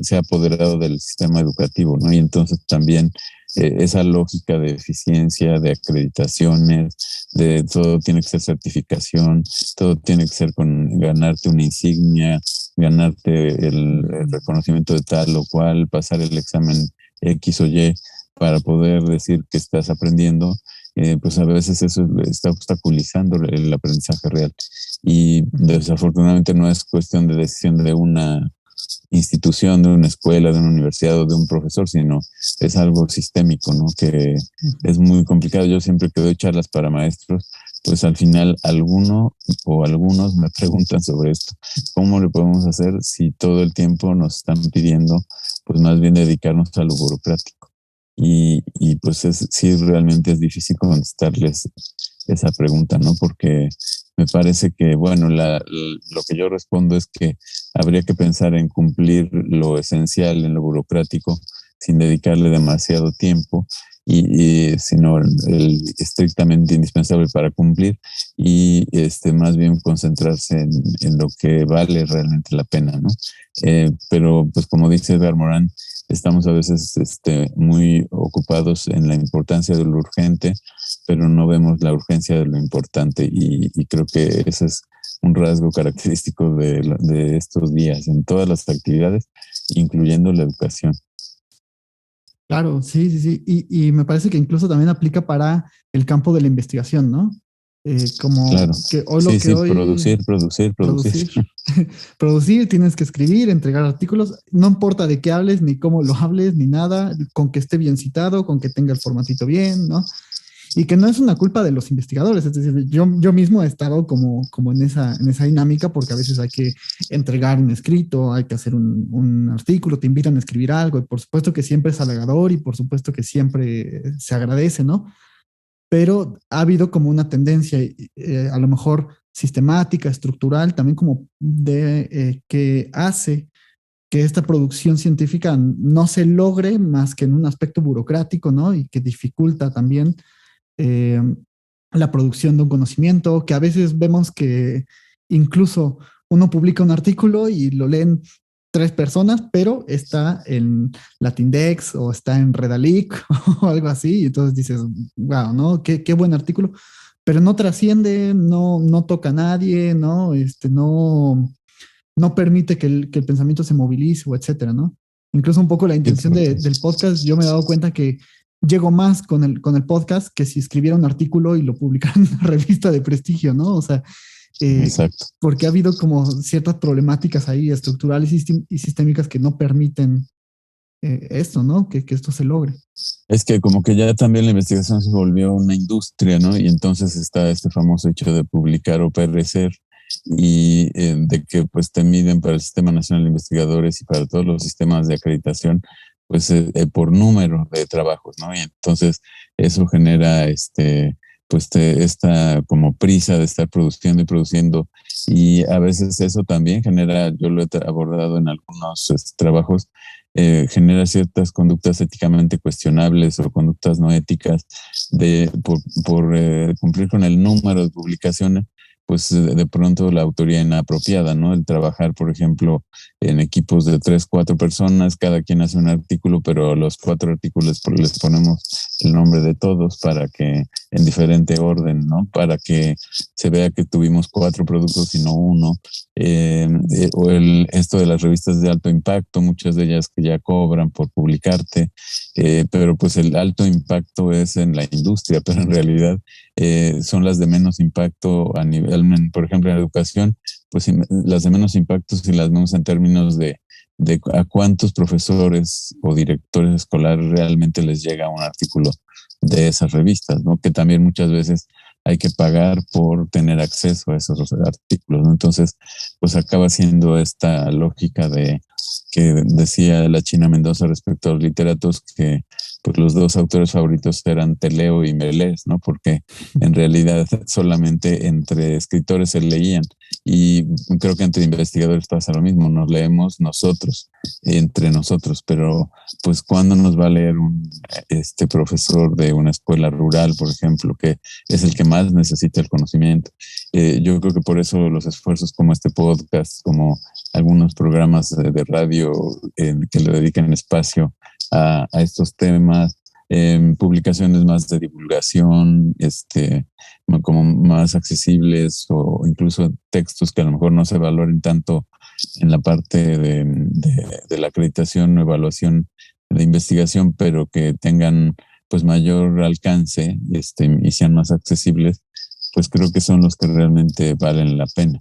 se ha apoderado del sistema educativo, ¿no? Y entonces también esa lógica de eficiencia, de acreditaciones, de todo tiene que ser certificación, todo tiene que ser con ganarte una insignia, ganarte el reconocimiento de tal o cual, pasar el examen X o Y para poder decir que estás aprendiendo, pues a veces eso está obstaculizando el aprendizaje real. Y desafortunadamente no es cuestión de decisión de una institución, de una escuela, de una universidad o de un profesor, sino es algo sistémico, ¿no? Que es muy complicado. Yo siempre que doy charlas para maestros, pues al final alguno o algunos me preguntan sobre esto. ¿Cómo le podemos hacer si todo el tiempo nos están pidiendo, pues más bien dedicarnos a lo burocrático? Y pues sí, realmente es difícil contestarles esa pregunta, ¿no? Porque me parece que, bueno, lo que yo respondo es que habría que pensar en cumplir lo esencial en lo burocrático sin dedicarle demasiado tiempo, sino el estrictamente indispensable para cumplir y más bien concentrarse en lo que vale realmente la pena, ¿no? Pero pues como dice Edgar Morán, estamos a veces muy ocupados en la importancia de lo urgente, pero no vemos la urgencia de lo importante y creo que ese es un rasgo característico de estos días en todas las actividades, incluyendo la educación. Claro, sí, sí, sí. Y me parece que incluso también aplica para el campo de la investigación, ¿no? Como Claro, que hoy lo sí, que sí, hoy producir. producir, producir, tienes que escribir, entregar artículos, no importa de qué hables, ni cómo lo hables, ni nada, con que esté bien citado, con que tenga el formatito bien, ¿no? Y que no es una culpa de los investigadores, es decir, yo mismo he estado como en esa dinámica porque a veces hay que entregar un escrito, hay que hacer un artículo, te invitan a escribir algo y por supuesto que siempre es halagador y por supuesto que siempre se agradece, ¿no? Pero ha habido como una tendencia, a lo mejor sistemática, estructural, también como de que hace que esta producción científica no se logre más que en un aspecto burocrático, ¿no? Y que dificulta también eh, la producción de un conocimiento, que a veces vemos que incluso uno publica un artículo y lo leen tres personas, pero está en Latindex o está en Redalic o algo así, y entonces dices, wow, ¿no? Qué buen artículo, pero no trasciende, no toca a nadie, ¿no? No permite que el pensamiento se movilice o etcétera, ¿no? Incluso un poco la intención del podcast, yo me he dado cuenta que llego más con el podcast que si escribiera un artículo y lo publicara en una revista de prestigio, ¿no? O sea, Exacto. porque ha habido como ciertas problemáticas ahí estructurales y sistémicas que no permiten esto, ¿no? Que esto se logre. Es que como que ya también la investigación se volvió una industria, ¿no? Y entonces está este famoso hecho de publicar o perecer y de que pues te miden para el Sistema Nacional de Investigadores y para todos los sistemas de acreditación, pues por número de trabajos, ¿no? Y entonces eso genera pues esta como prisa de estar produciendo y produciendo y a veces eso también genera, yo lo he abordado en algunos trabajos, genera ciertas conductas éticamente cuestionables o conductas no éticas por cumplir con el número de publicaciones, pues de pronto la autoría inapropiada, ¿no? El trabajar, por ejemplo, en equipos de 3, 4 personas, cada quien hace un artículo, pero a los 4 artículos les ponemos el nombre de todos para que, en diferente orden, ¿no? Para que se vea que tuvimos 4 productos y no uno. O esto de las revistas de alto impacto, muchas de ellas que ya cobran por publicarte, pero pues el alto impacto es en la industria, pero en realidad son las de menos impacto a nivel, por ejemplo, en educación, pues las de menos impacto si las vemos en términos de a cuántos profesores o directores escolares realmente les llega un artículo de esas revistas, ¿no? Que también muchas veces hay que pagar por tener acceso a esos artículos, ¿no? Entonces, pues acaba siendo esta lógica de que decía la China Mendoza respecto a los literatos, que pues los dos autores favoritos eran Teleo y Melés, ¿no? Porque en realidad solamente entre escritores se leían, y creo que entre investigadores pasa lo mismo, nos leemos nosotros, entre nosotros, pero pues ¿cuándo nos va a leer un profesor de una escuela rural, por ejemplo, que es el que más necesita el conocimiento? Yo creo que por eso los esfuerzos como este podcast, como algunos programas de radio que le dedican espacio a estos temas, publicaciones más de divulgación, como más accesibles, o incluso textos que a lo mejor no se valoren tanto en la parte de la acreditación o evaluación de investigación, pero que tengan pues mayor alcance, y sean más accesibles, pues creo que son los que realmente valen la pena.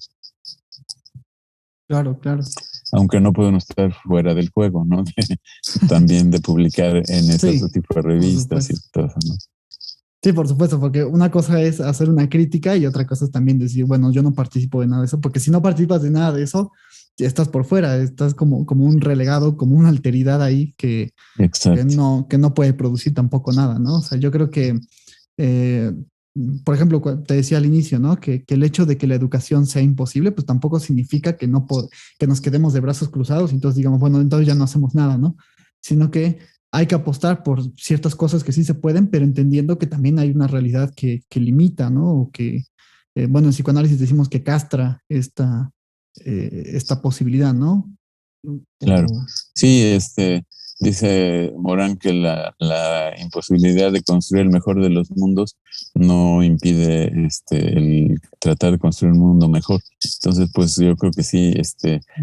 Claro, claro. Aunque no podemos estar fuera del juego, ¿no? También de publicar en ese Sí, tipo de revistas y todo eso, ¿no? sí, por supuesto, porque una cosa es hacer una crítica y otra cosa es también decir, bueno, yo no participo de nada de eso, porque si no participas de nada de eso, ya estás por fuera, estás como un relegado, como una alteridad ahí Exacto. que no puede producir tampoco nada, ¿no? O sea, yo creo que, eh, por ejemplo, te decía al inicio, ¿no? Que el hecho de que la educación sea imposible, pues tampoco significa que, no que nos quedemos de brazos cruzados y entonces digamos, bueno, entonces ya no hacemos nada, ¿no? Sino que hay que apostar por ciertas cosas que sí se pueden, pero entendiendo que también hay una realidad que limita, ¿no? O que, bueno, en psicoanálisis decimos que castra esta posibilidad, ¿no? Claro. O, Sí, dice Morán que la imposibilidad de construir el mejor de los mundos no impide el tratar de construir un mundo mejor. Entonces, pues yo creo que sí,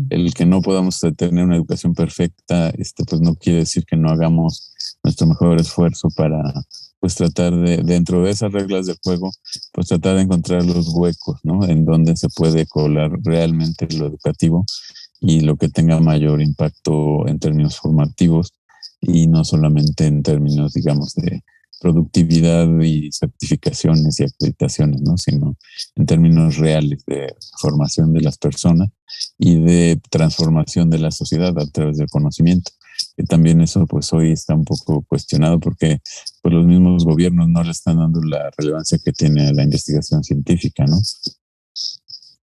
el que no podamos tener una educación perfecta, pues no quiere decir que no hagamos nuestro mejor esfuerzo para pues tratar de, dentro de esas reglas del juego, pues tratar de encontrar los huecos, ¿no? En donde se puede colar realmente lo educativo y lo que tenga mayor impacto en términos formativos, y no solamente en términos, digamos, de productividad y certificaciones y acreditaciones, ¿no? Sino en términos reales de formación de las personas y de transformación de la sociedad a través del conocimiento. Que también eso pues hoy está un poco cuestionado, porque pues los mismos gobiernos no le están dando la relevancia que tiene la investigación científica, ¿no?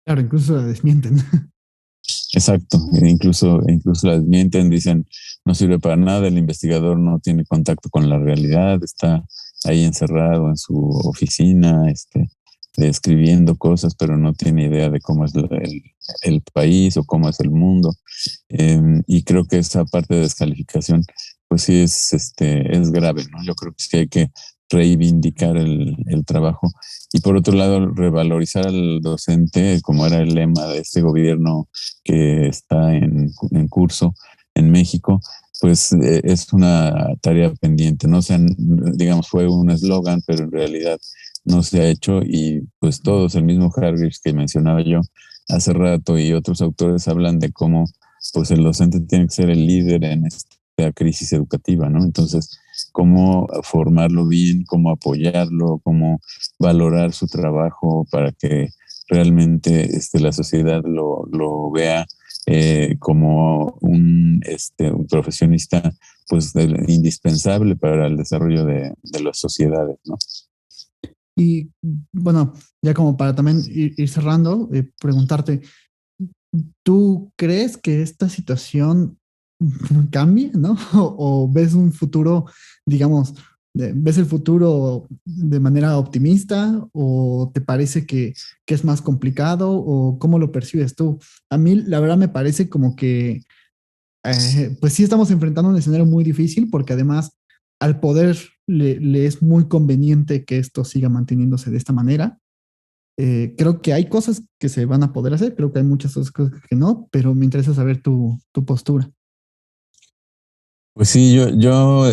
claro, incluso la desmienten. Exacto, incluso las mienten, dicen no sirve para nada, el investigador no tiene contacto con la realidad, está ahí encerrado en su oficina, escribiendo cosas, pero no tiene idea de cómo es el país o cómo es el mundo. Y creo que esa parte de descalificación, pues sí es grave, ¿no? Yo creo que sí hay que reivindicar el trabajo, y por otro lado revalorizar al docente, como era el lema de este gobierno que está en curso en México. Pues es una tarea pendiente, ¿no? O sea, digamos, fue un eslogan, pero en realidad no se ha hecho, y pues todos, el mismo Hargreaves que mencionaba yo hace rato y otros autores hablan de cómo pues el docente tiene que ser el líder en esta crisis educativa, ¿no? Entonces, cómo formarlo bien, cómo apoyarlo, cómo valorar su trabajo para que realmente la sociedad lo vea como un profesionista pues indispensable para el desarrollo de las sociedades, ¿no? Y bueno, ya como para también ir cerrando, preguntarte, ¿tú crees que esta situación cambie, ¿no? O ves un futuro, digamos, ves el futuro de manera optimista o te parece que es más complicado o cómo lo percibes tú? A mí, la verdad, me parece como que, pues sí estamos enfrentando un escenario muy difícil porque además al poder le es muy conveniente que esto siga manteniéndose de esta manera. Creo que hay cosas que se van a poder hacer, creo que hay muchas otras cosas que no, pero me interesa saber tu postura. Pues sí, yo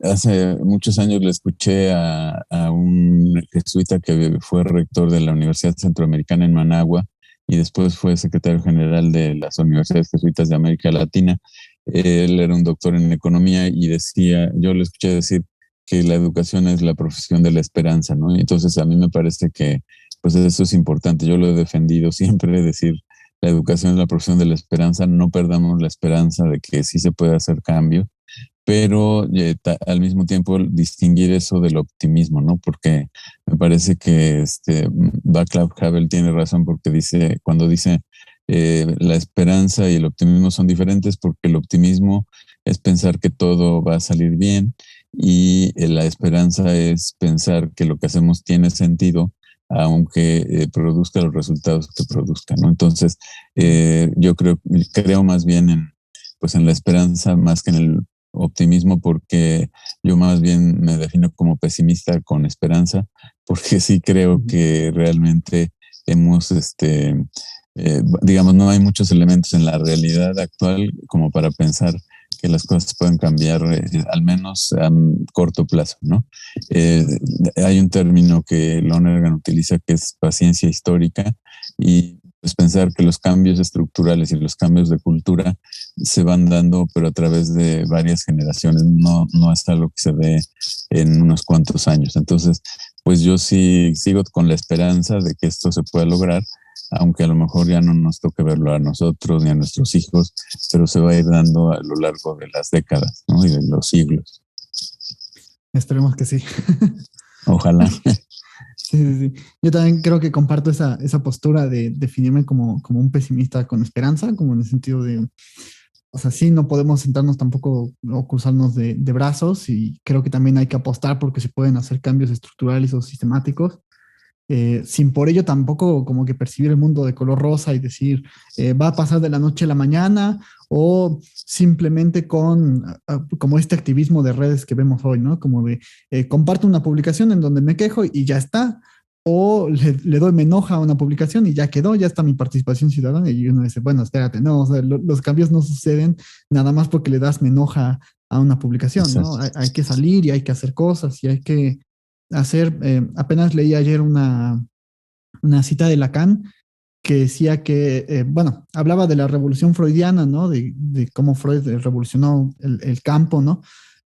hace muchos años le escuché a un jesuita que fue rector de la Universidad Centroamericana en Managua, y después fue secretario general de las Universidades Jesuitas de América Latina. Él era un doctor en economía y decía, yo le escuché decir que la educación es la profesión de la esperanza, ¿no? Y entonces a mí me parece que pues eso es importante. Yo lo he defendido siempre, decir, la educación es la profesión de la esperanza, no perdamos la esperanza de que sí se puede hacer cambio, pero al mismo tiempo distinguir eso del optimismo, ¿no? Porque me parece que Václav Havel tiene razón porque cuando dice la esperanza y el optimismo son diferentes porque el optimismo es pensar que todo va a salir bien y la esperanza es pensar que lo que hacemos tiene sentido aunque produzca los resultados que produzca, ¿no? Entonces, yo creo más bien pues en la esperanza más que en el optimismo, porque yo más bien me defino como pesimista con esperanza, porque sí creo que realmente hemos, digamos, no hay muchos elementos en la realidad actual como para pensar que las cosas pueden cambiar, al menos a corto plazo, ¿no? Eh, Hay un término que Lonergan utiliza que es paciencia histórica y pues pensar que los cambios estructurales y los cambios de cultura se van dando, pero a través de varias generaciones, no es algo que se ve en unos cuantos años. Entonces, pues yo sí sigo con la esperanza de que esto se pueda lograr, aunque a lo mejor ya no nos toque verlo a nosotros ni a nuestros hijos, pero se va a ir dando a lo largo de las décadas, ¿no? Y de los siglos. Esperemos que sí. Ojalá. Sí, sí, sí. Yo también creo que comparto esa postura de definirme como un pesimista con esperanza, como en el sentido de, o sea, sí, no podemos sentarnos tampoco o cruzarnos de brazos y creo que también hay que apostar porque se pueden hacer cambios estructurales o sistemáticos, sin por ello tampoco como que percibir el mundo de color rosa y decir, va a pasar de la noche a la mañana o simplemente con como este activismo de redes que vemos hoy, ¿no? Como de comparto una publicación en donde me quejo y ya está. O le doy me enoja a una publicación y ya quedó, ya está mi participación ciudadana. Y uno dice, bueno, espérate, no, o sea, los cambios no suceden nada más porque le das me enoja a una publicación, ¿no? Exacto. Hay que salir y hay que hacer cosas y hay que hacer, apenas leí ayer una cita de Lacan que decía que, bueno, hablaba de la revolución freudiana, ¿no? De cómo Freud revolucionó el campo, ¿no?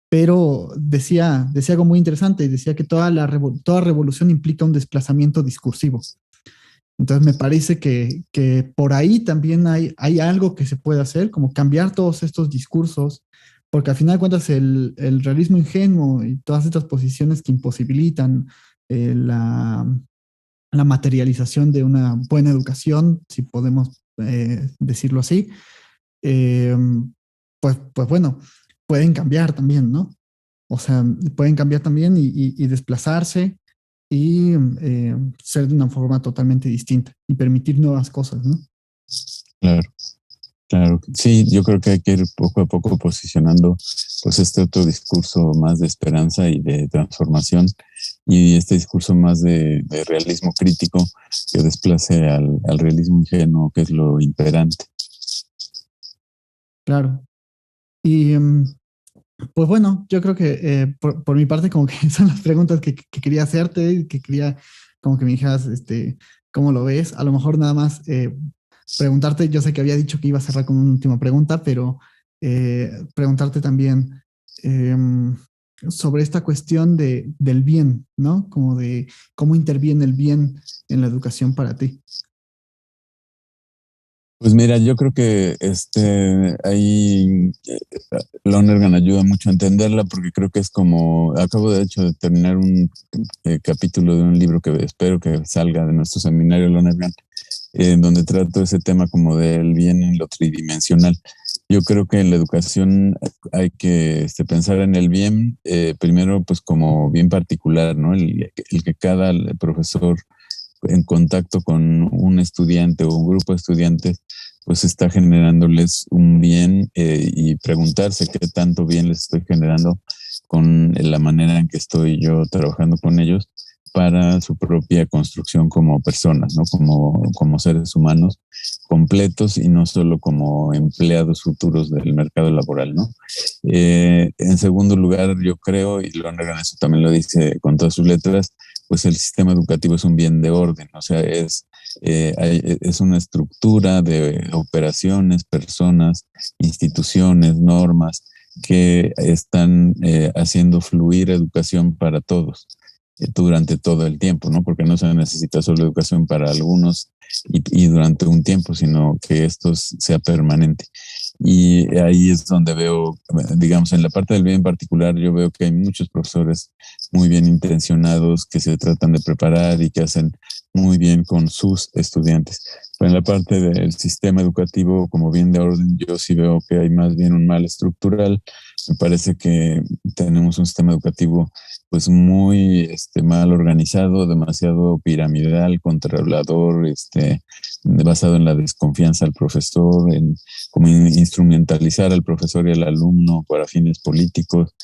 Pero decía algo muy interesante y decía que toda revolución implica un desplazamiento discursivo. Entonces me parece que por ahí también hay algo que se puede hacer, como cambiar todos estos discursos, porque al final de cuentas el realismo ingenuo y todas estas posiciones que imposibilitan la materialización de una buena educación, si podemos decirlo así, eh, pues bueno, pueden cambiar también, ¿no? O sea, pueden cambiar también y desplazarse y ser de una forma totalmente distinta y permitir nuevas cosas, ¿no? Claro. Claro, sí, yo creo que hay que ir poco a poco posicionando pues este otro discurso más de esperanza y de transformación y este discurso más de realismo crítico que desplace al realismo ingenuo, que es lo imperante. Claro. Y pues bueno, yo creo que por mi parte como que son las preguntas que quería hacerte, que quería como que me dijeras, ¿cómo lo ves? A lo mejor nada más preguntarte, yo sé que había dicho que iba a cerrar con una última pregunta, pero preguntarte también sobre esta cuestión del bien, ¿no? Como de cómo interviene el bien en la educación para ti. Pues mira, yo creo que ahí Lonergan ayuda mucho a entenderla porque creo que es como, acabo de hecho de terminar un capítulo de un libro que espero que salga de nuestro seminario Lonergan, en donde trato ese tema como del bien en lo tridimensional. Yo creo que en la educación hay que pensar en el bien, primero pues como bien particular, ¿no? El que cada profesor en contacto con un estudiante o un grupo de estudiantes, pues está generándoles un bien y preguntarse qué tanto bien les estoy generando con la manera en que estoy yo trabajando con ellos para su propia construcción como personas, ¿no? Como seres humanos completos y no solo como empleados futuros del mercado laboral, ¿no? En segundo lugar, yo creo, y Lonergan eso también lo dice con todas sus letras, pues el sistema educativo es un bien de orden, o sea, es una estructura de operaciones, personas, instituciones, normas que están haciendo fluir educación para todos. durante todo el tiempo, ¿no? Porque no se necesita solo educación para algunos y durante un tiempo, sino que esto sea permanente. Y ahí es donde veo, digamos, en la parte del bien en particular, yo veo que hay muchos profesores muy bien intencionados que se tratan de preparar y que hacen muy bien con sus estudiantes. Pero en la parte del sistema educativo, como bien de orden, yo sí veo que hay más bien un mal estructural. Me parece que tenemos un sistema educativo pues muy mal organizado, demasiado piramidal, controlador, basado en la desconfianza al profesor, en como instrumentalizar al profesor y al alumno para fines políticos,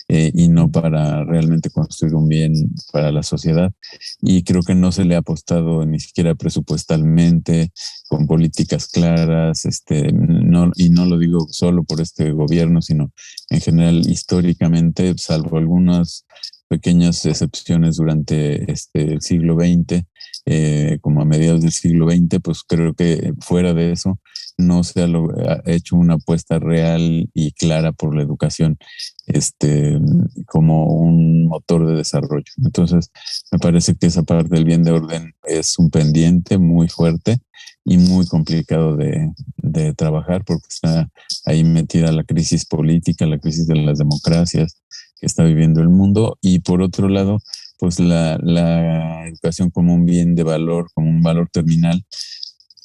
y no para realmente construir un bien para la sociedad. Y creo que no se le ha apostado ni siquiera presupuestalmente, con políticas claras, no, y no lo digo solo por este gobierno, sino en general históricamente, salvo algunas pequeñas excepciones durante el siglo XX, como a mediados del siglo XX, pues creo que fuera de eso no se ha hecho una apuesta real y clara por la educación como un motor de desarrollo. Entonces, me parece que esa parte del bien de orden es un pendiente muy fuerte y muy complicado de trabajar, porque está ahí metida la crisis política, la crisis de las democracias que está viviendo el mundo, y por otro lado, pues la educación como un bien de valor, como un valor terminal,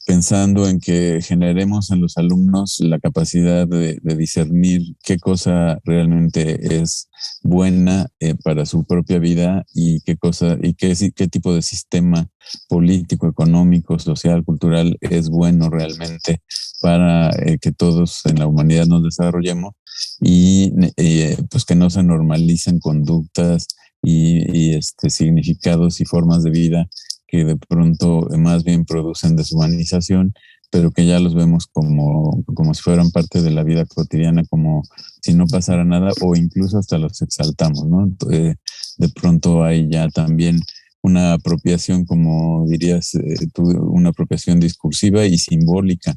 pensando en que generemos en los alumnos la capacidad de discernir qué cosa realmente es buena para su propia vida, y qué cosa y qué tipo de sistema político, económico, social, cultural es bueno realmente para que todos en la humanidad nos desarrollemos, y pues que no se normalicen conductas y significados y formas de vida que de pronto más bien producen deshumanización, pero que ya los vemos como si fueran parte de la vida cotidiana, como si no pasara nada, o incluso hasta los exaltamos, ¿no? De pronto hay ya también una apropiación, como dirías tú, una apropiación discursiva y simbólica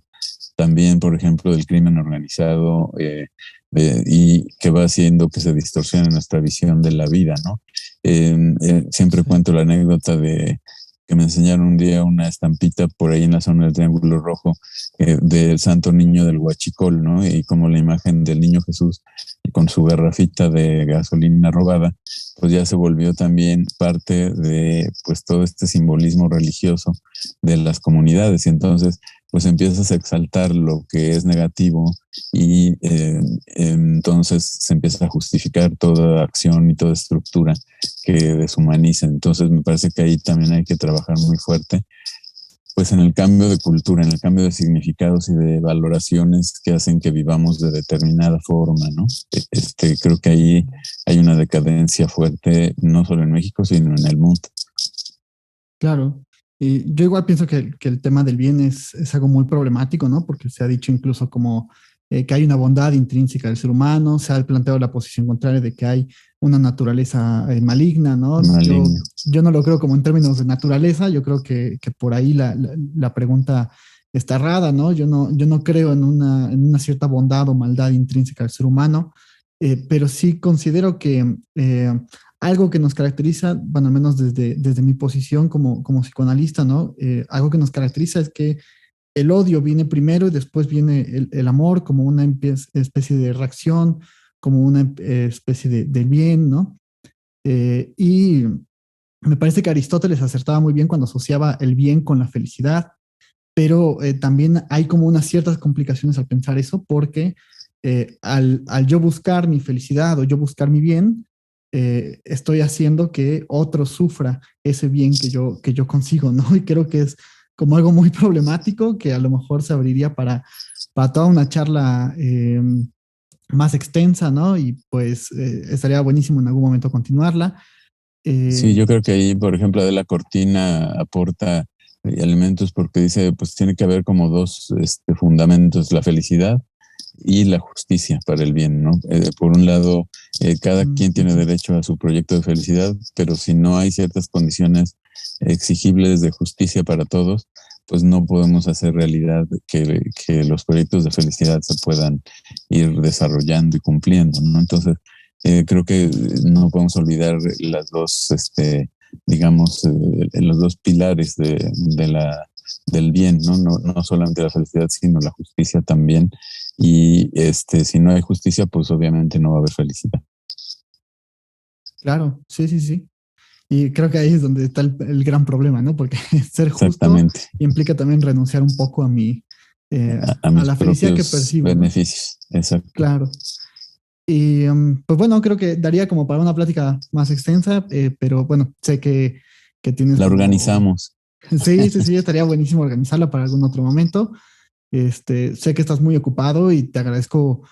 también, por ejemplo, del crimen organizado, y que va haciendo que se distorsione nuestra visión de la vida, ¿no? Siempre cuento la anécdota de que me enseñaron un día una estampita por ahí en la zona del Triángulo Rojo, del Santo Niño del Huachicol, ¿no? Y como la imagen del Niño Jesús con su garrafita de gasolina robada, pues ya se volvió también parte de pues todo este simbolismo religioso de las comunidades. Y entonces pues empiezas a exaltar lo que es negativo, y entonces se empieza a justificar toda acción y toda estructura que deshumaniza. Entonces me parece que ahí también hay que trabajar muy fuerte, pues en el cambio de cultura, en el cambio de significados y de valoraciones que hacen que vivamos de determinada forma, ¿no? Creo que ahí hay una decadencia fuerte, no solo en México, sino en el mundo. Claro. Y yo igual pienso que el tema del bien es algo muy problemático, ¿no? Porque se ha dicho incluso como que hay una bondad intrínseca del ser humano, se ha planteado la posición contraria de que hay una naturaleza maligna, ¿no? Maligno. Yo no lo creo como en términos de naturaleza, yo creo que por ahí la pregunta está errada, ¿no? Yo no creo en una cierta bondad o maldad intrínseca del ser humano, pero sí considero que algo que nos caracteriza, bueno, al menos desde mi posición como psicoanalista, ¿no? Algo que nos caracteriza es que el odio viene primero y después viene el amor como una especie de reacción, como una especie de bien, ¿no? Y me parece que Aristóteles acertaba muy bien cuando asociaba el bien con la felicidad, pero también hay como unas ciertas complicaciones al pensar eso, porque al yo buscar mi felicidad o yo buscar mi bien, estoy haciendo que otro sufra ese bien que yo consigo, ¿no? Y creo que es como algo muy problemático que a lo mejor se abriría para toda una charla más extensa, ¿no? Y pues estaría buenísimo en algún momento continuarla. Sí, Eh, yo creo que ahí, por ejemplo, de la Cortina aporta elementos, porque dice, pues tiene que haber como dos fundamentos: la felicidad y la justicia para el bien, ¿no? Por un lado, cada quien tiene Ujú. derecho a su proyecto de felicidad, pero si no hay ciertas condiciones exigibles de justicia para todos, pues no podemos hacer realidad que los proyectos de felicidad se puedan ir desarrollando y cumpliendo, ¿no? Entonces, creo que no podemos olvidar las dos, digamos, los dos pilares del bien, ¿no? No, no solamente la felicidad, sino la justicia también. Y si no hay justicia, pues obviamente no va a haber felicidad. Claro, sí, sí, sí. Y creo que ahí es donde está el gran problema, ¿no? Porque ser justo Exactamente. implica también renunciar un poco a A a mis la felicidad que propios percibo, ¿no? beneficios. Exacto. Claro. Y pues bueno, creo que daría como para una plática más extensa, pero bueno, sé que tienes La como... organizamos. Sí, sí, sí, estaría buenísimo organizarla para algún otro momento. Sé que estás muy ocupado y te agradezco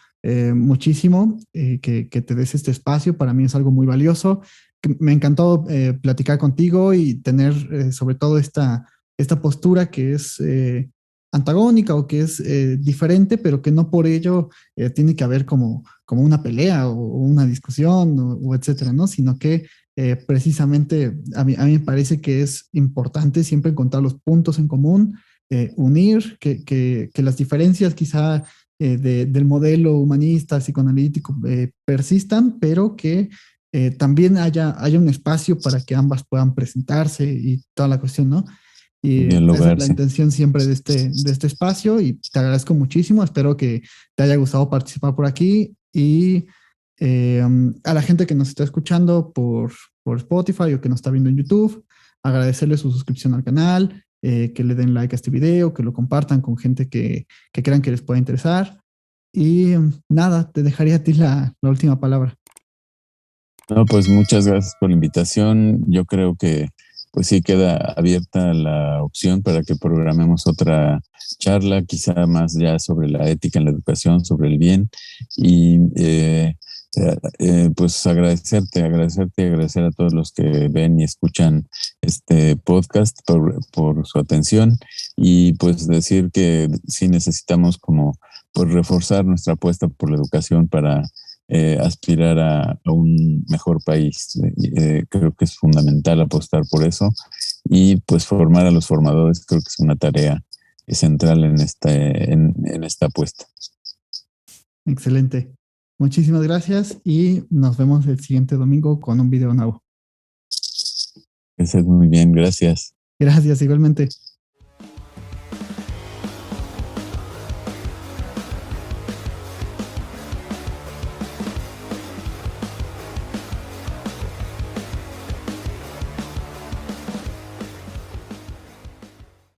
muchísimo que te des este espacio. Para mí es algo muy valioso. Me encantó platicar contigo y tener sobre todo esta postura que es antagónica o que es diferente, pero que no por ello tiene que haber como una pelea o una discusión o etcétera, ¿no? Sino que precisamente a mí me parece que es importante siempre encontrar los puntos en común, unir, que las diferencias quizá del modelo humanista, psicoanalítico persistan, pero que también haya un espacio para que ambas puedan presentarse y toda la cuestión, ¿no? Y esa es la Dialogarse. intención siempre de este espacio y te agradezco muchísimo. Espero que te haya gustado participar por aquí y a la gente que nos está escuchando por Spotify o que nos está viendo en YouTube, agradecerle su suscripción al canal, que le den like a este video, que lo compartan con gente que crean que les pueda interesar. Y nada, te dejaría a ti la última palabra. No, pues muchas gracias por la invitación. Yo creo que pues sí queda abierta la opción para que programemos otra charla, quizá más ya sobre la ética en la educación, sobre el bien. Y pues agradecerte y agradecer a todos los que ven y escuchan este podcast por su atención y pues decir que sí necesitamos como pues reforzar nuestra apuesta por la educación para aspirar a un mejor país. Creo que es fundamental apostar por eso y pues formar a los formadores creo que es una tarea central en esta apuesta. Excelente. Muchísimas gracias y nos vemos el siguiente domingo con un video nuevo. Eso es muy bien, gracias. Gracias, igualmente.